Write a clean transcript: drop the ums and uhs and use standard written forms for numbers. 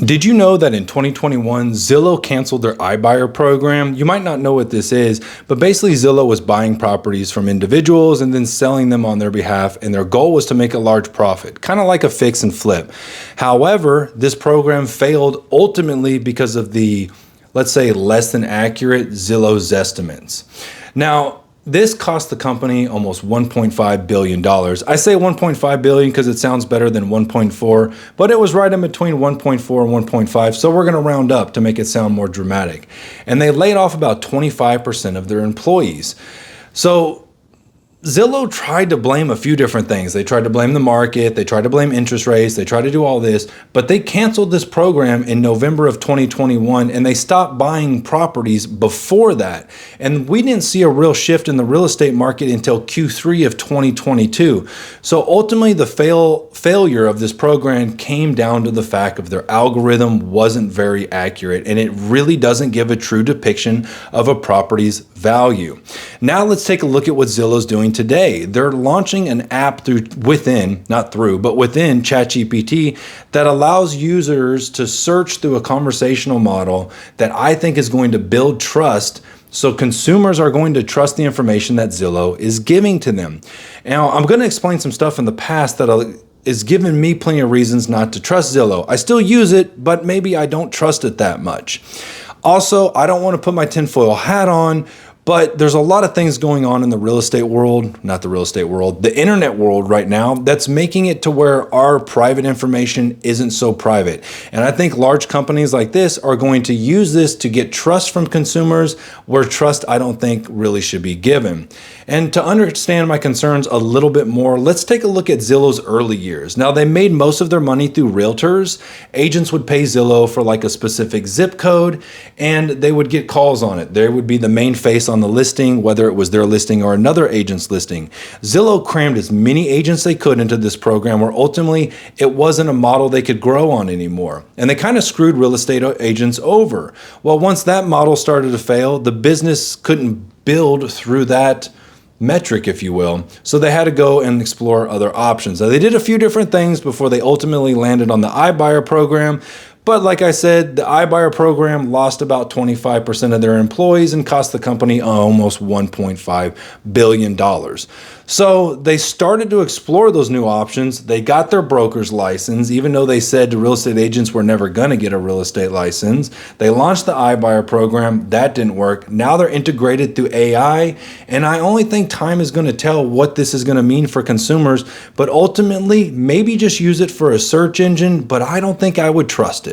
Did you know that in 2021, Zillow canceled their iBuyer program? You might not know what this is, but basically Zillow was buying properties from individuals and then selling them on their behalf, and their goal was to make a large profit, kind of like a fix and flip. However, this program failed ultimately because of the, let's say, less than accurate Zillow Zestimates. Now, this cost the company almost $1.5 billion. I say $1.5 billion because it sounds better than 1.4, but it was right in between 1.4 and 1.5, so we're gonna round up to make it sound more dramatic. And they laid off about 25% of their employees. So Zillow tried to blame a few different things. They tried to blame the market, they tried to blame interest rates, they tried to do all this, but they canceled this program in November of 2021 and they stopped buying properties before that. And we didn't see a real shift in the real estate market until Q3 of 2022. So ultimately the failure of this program came down to the fact of their algorithm wasn't very accurate and it really doesn't give a true depiction of a property's value. Now let's take a look at what Zillow's doing today. They're launching an app within ChatGPT that allows users to search through a conversational model that I think is going to build trust. So consumers are going to trust the information that Zillow is giving to them. Now, I'm going to explain some stuff in the past that is giving me plenty of reasons not to trust Zillow. I still use it, but maybe I don't trust it that much. Also, I don't want to put my tinfoil hat on, but there's a lot of things going on in the real estate world, not the real estate world, the internet world right now that's making it to where our private information isn't so private. And I think large companies like this are going to use this to get trust from consumers where trust I don't think really should be given. And to understand my concerns a little bit more, let's take a look at Zillow's early years. Now, they made most of their money through realtors. Agents would pay Zillow for like a specific zip code and they would get calls on it. There would be the main face on the listing, whether it was their listing or another agent's listing. Zillow crammed as many agents they could into this program where ultimately it wasn't a model they could grow on anymore. And they kind of screwed real estate agents over. Well, once that model started to fail, the business couldn't build through that metric, if you will. So they had to go and explore other options. Now, they did a few different things before they ultimately landed on the iBuyer program. But like I said, the iBuyer program lost about 25% of their employees and cost the company almost $1.5 billion. So they started to explore those new options. They got their broker's license, even though they said real estate agents were never going to get a real estate license. They launched the iBuyer program. That didn't work. Now they're integrated through AI. And I only think time is going to tell what this is going to mean for consumers. But ultimately, maybe just use it for a search engine, but I don't think I would trust it.